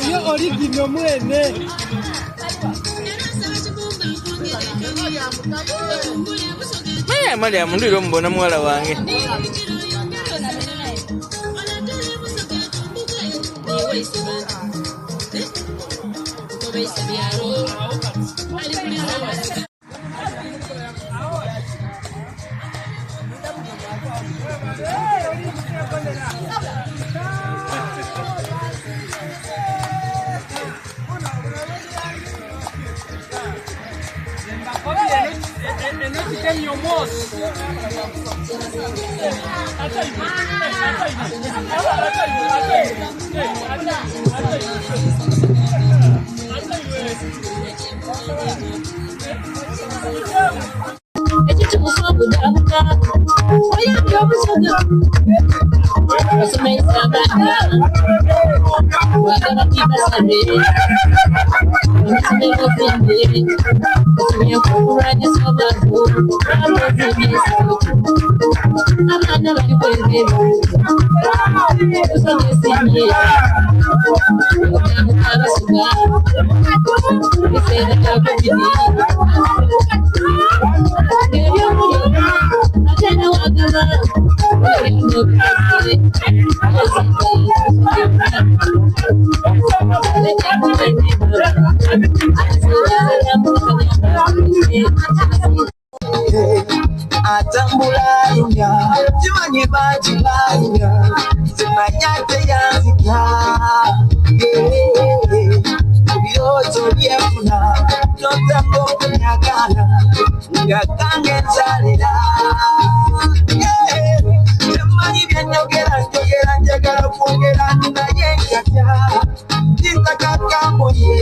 Yo original mwene. Maria mundu mbona mwala wange. Atambulanya, jumanye bajilanya, zimanyate yazika. Biyoto byefuna, notako kunyagana, ngakange nzalira. Jumanye byenyogera, njagala kwogera naye nkatya, nzitakakamboye.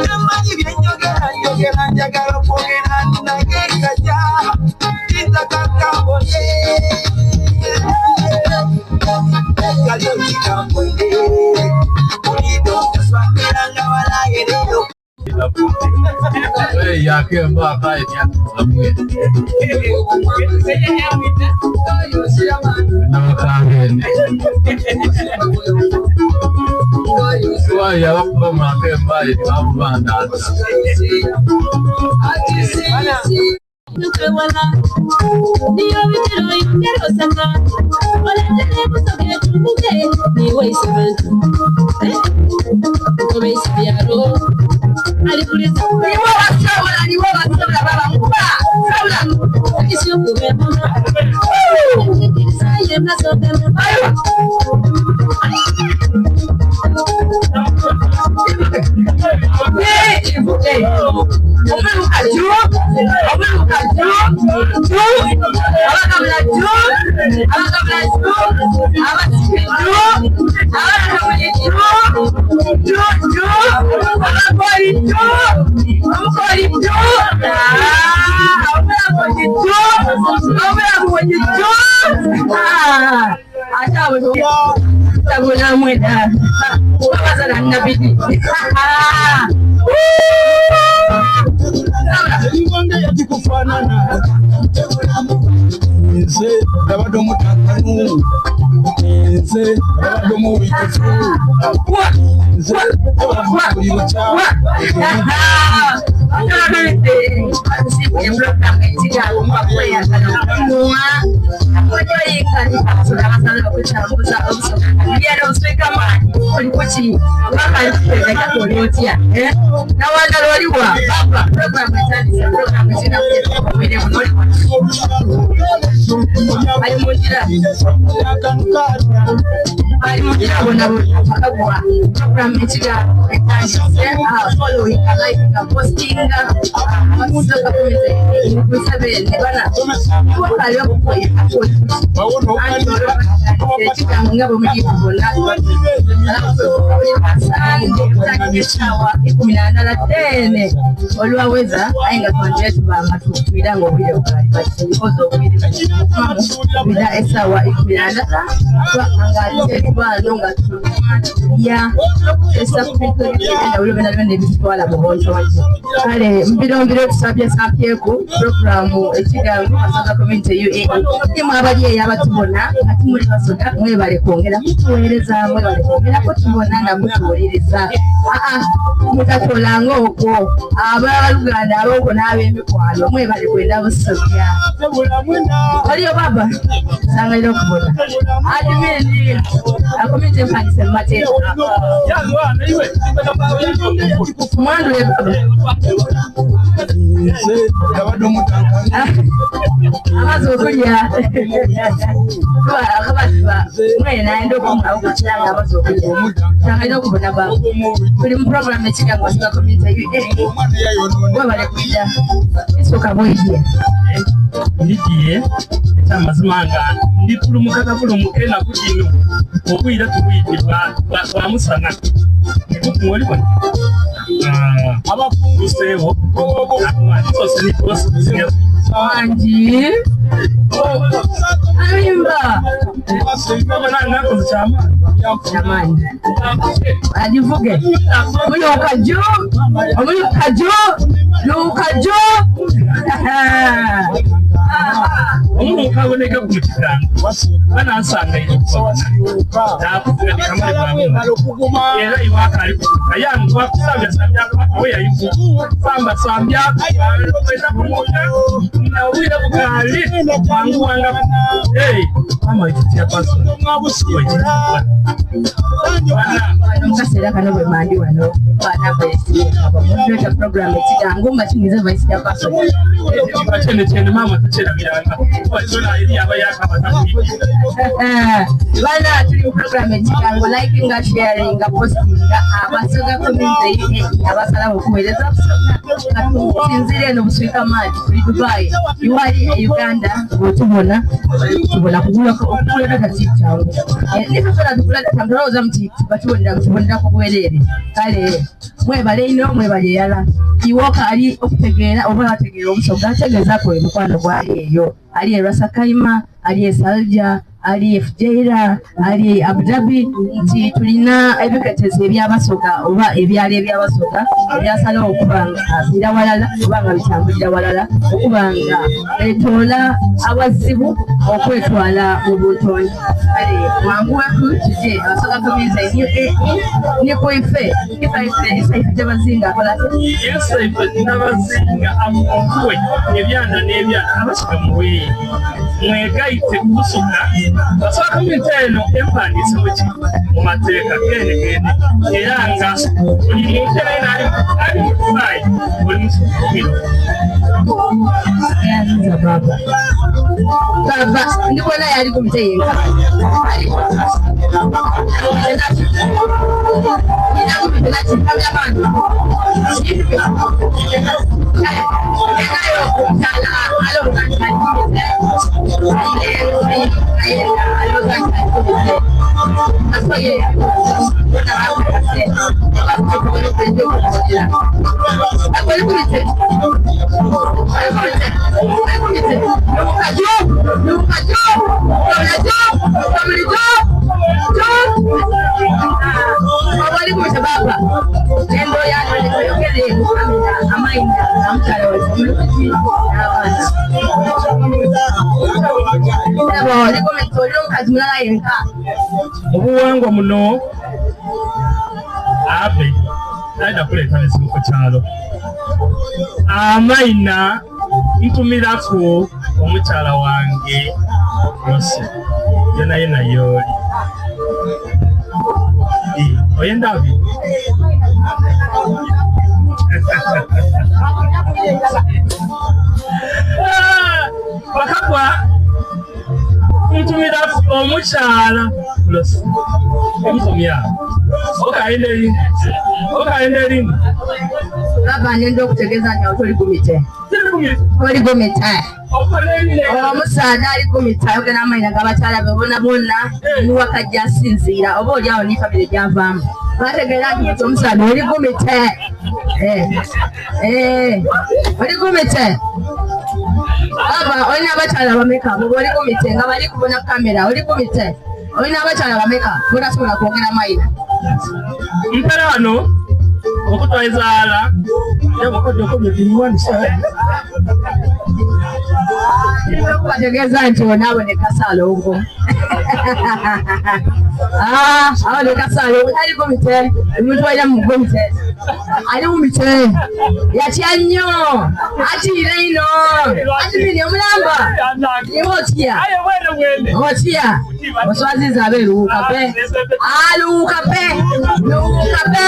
Jumanye byenyogera, njagala kwogera naye nkatya, nzitakakamboye. Ya que va a caer ya. No caen. Ya vamos a que vaya, vamos a andar. bali mu kirabona bakagwa program ekigambo ekitandise following liking postinga abakuza kakomeze kusabene bana wakali okukoya ekigambo ngabo mugikubona sawa 14 olwaweza ayinga twanjetu bamatubira ngobire okali bakozo obire bila esawa 14 angaje bano ngatu ya esa kupita na ule bana bene biswala mubonjo kale mbiro tusabye sapyeku programu ekigango asanga community UAE timu abali yabatubona ati muri basoka mwe bale kongera kutuwereza mwe bale kongera ko tubona na mutuwereza mutatolango okwo abaluganda aboko n'ab'emikwano mwe bale kwenda busokya waliyo baba sanga ilo kubona ati mimi akomite mpanise mate mwandu ye baba amazo kulya akabasiba mwe naendo kumwa ukutanga amazo kulya sanga ilo kubona baba kuli mu program ekigango asanga community mwe bale kulya isoka boyiye ndigiye cyamazimanga ndi kulumukaka kulumukena kutino okwira tubuyitibwa bamusana kumwoli kwa abafunguseho sose ni posi anji arimba nako chama jamani ajivuge moyo kajo lukajo umuntu kaboneka ku mukiganga bana asanga yitwa ndakuvuga ni kamare bamwe era iwakari ayangwa kusabya sabya aho yayivu famba sambya kwenda kumuja na uwira bukali wangu wanga mama ititia paso mukasera kana bwe mandi wano bana bese abamunda program ekigango mbakingize vice ya paso cyane mama tacera biranga wazona iri aba yakabata bana turi program ekigango liking and sharing posting abasoga community abasala kuweleza sinzire no buswika maji kuri Dubai iwari Uganda tubona kugula okula kati cyawo nifasala dukula tamroza mti batubonera ko bwerere kale mwe bale ino mwe bale yala iwoka ali okutegeera oba ategeera obusoga ategeza ko emukwano gwali eyo ali Rasakaima ali Salja ali FJera ali Abu Dhabi nti tulina ebiketeze ebyabasoga oba ebyali ebyabasoga ebyasala okubanga bira walala kubanga bitambulira walala okubanga etola abazibu okwetwala mu butonyi kale mwanguwe kutije abasoga community ni koife ife bazinga kola ife nabazinga amukwe ebyana n'ebyana abasoga muwe mwegaite kusoka basoka community eno empandise muki mu mateeka kene eranga buli muntu ali mubai buli musukiro baba ndibona yali kumteyenga obuwangwa muno abe naida kuleta nesimu ku kyalo amaina ntumirako omukyala wange Rosi yona yoli oyendabi bakakwa Ntumira omukyala omusomya okaenderi Abanye ndo kutegeeza nti oli kumite. Oli kumite. Omusaadha ali kumite ayogera amayina g'abakyala be bonna niwakajja asinziira oba oli awo ni famire gyavaamu. Bategeera nti omusaadha oli kumite. Oli kumite. Aba olina abakyala bameka bwe oli kumite nga bali kubona kamera oli kumite. Olina abakyala bameka bonasobola kwogera amayina. mpera wano okutwayizaala bategeeza nti onaaboneka Saalongo. Aboneka Saalongo ali kumite omuntu walina mu kumite ali kumite yatya nnyo atiire ino atimini omulamba niba otya oswaziza abe luwuka pe aluwuka pe luwuka pe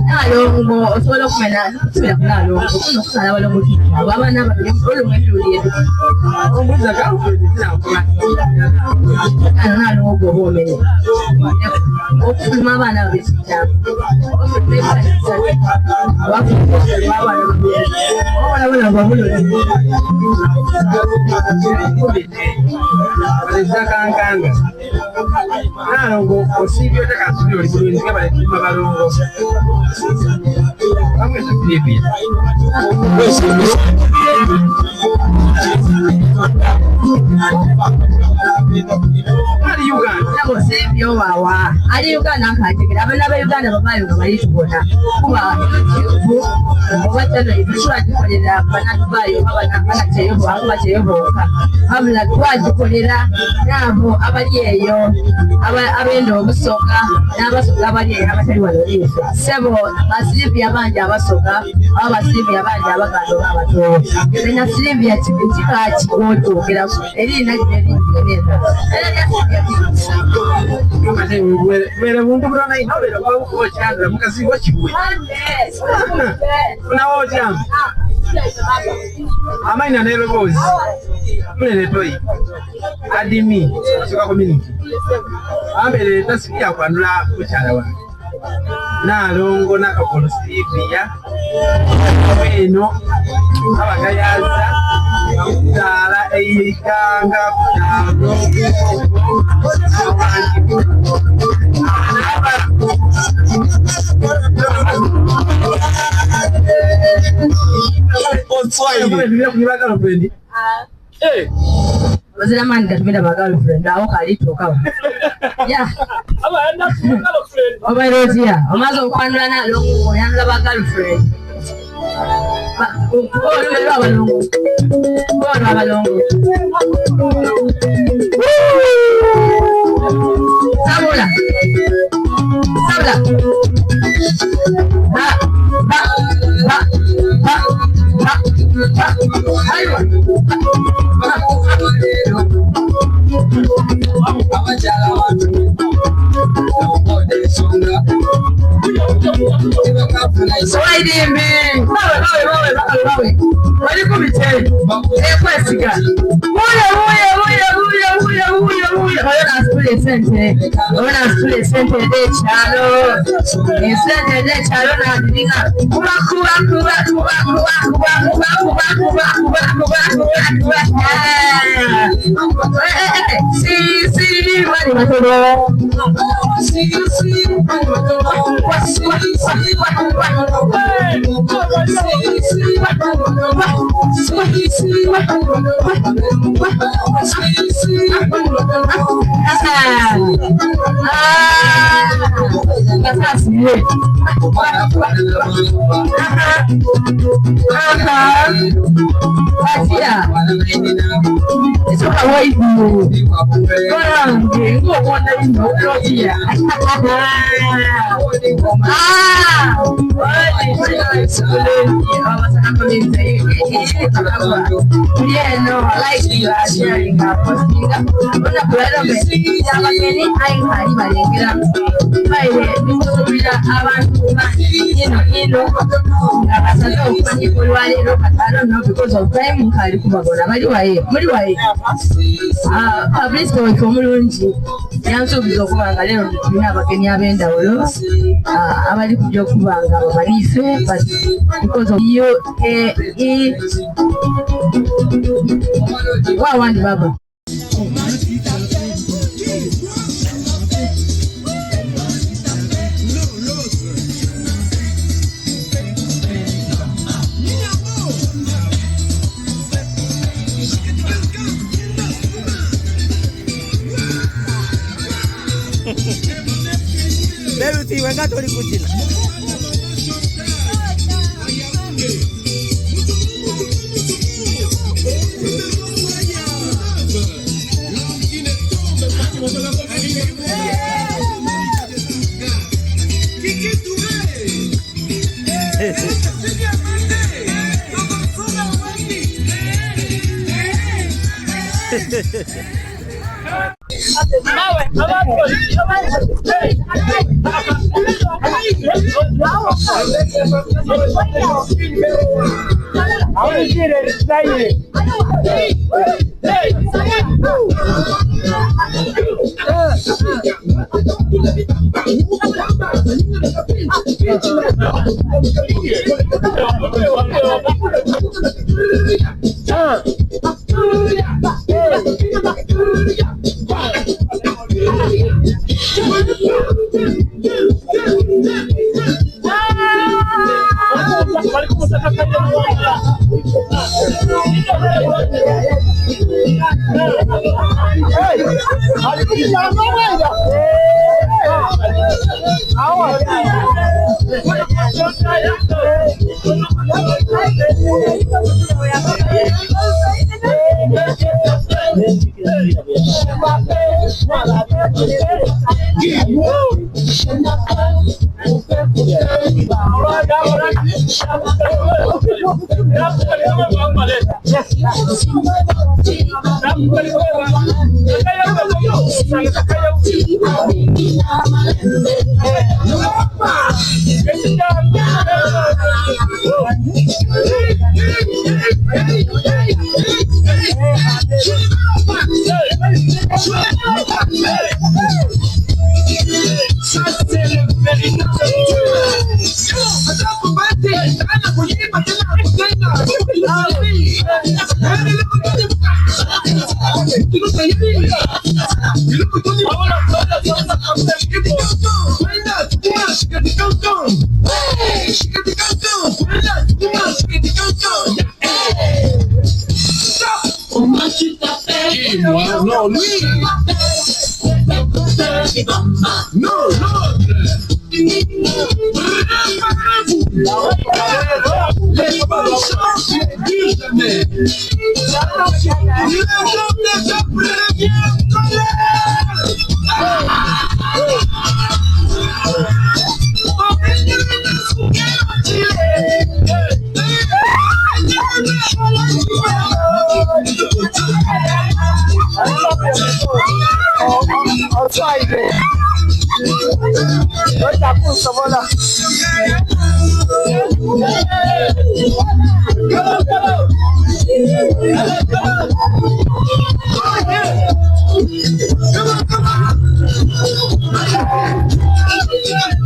Nalongo osobola okumenya kusubira ku Nalongo ofuna okusala abalongo abo abaana babiri olumwetulire Nalongo oba omenye okufuluma abaana babiri kitabu Nalongo osibyo takasubira oli bulungi nga balekuma balongo ali Uganda sibyo wawa ali Uganda akategera abana ba Uganda babayo nga bali tubona kuba obatano ibishwagikolera bana bayo abana cyeyobo aba cyeyoboka abula twagikolera nabo abali eyo abendo obusoga n'abasoga abali eyo abatali wano ife sebo basibya abanje abasoga abasibya abanje abagando abato na Silvia tikati kwogera erina neza Where won't run a novel Chandra because see what you will. Now, Jam. I might not never goes. Adimi, so community. I'm a that's me up and laugh with other. Now, don't go knock upon Silvia. No, Abagayaza. Dala eikanga Wazira mani katumida girlfriend awo kalitoka ya obairozia omazo okwanula Nalongo oyanula ba girlfriend abalongo sabula It's what I wait for. Yeah, no, I like you are sharing our posting. I'm going to put on it. I'm going I don't know because of time. Public going community. Yanso bizokubanga lero tulina abagenyi ab'endawulo abali kujja okubanga abalife but because of you wawandi baba Beruti wenga tori kuchina.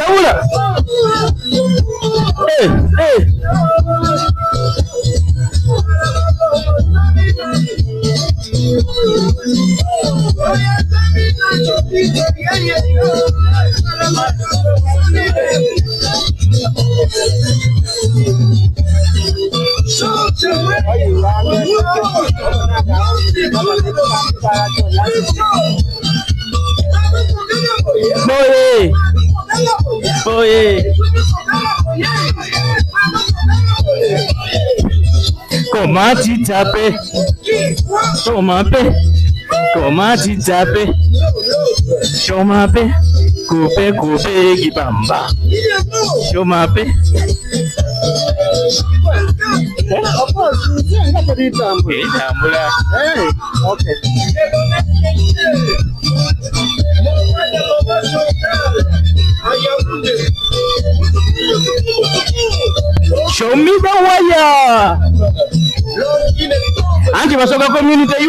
Saula. So Boye. Boye. Comment tu t'appelles? Comment tu t'appelles? Je m'appelle Coupé Gibamba. Je m'appelle. Show me the wire. Anti Masoga community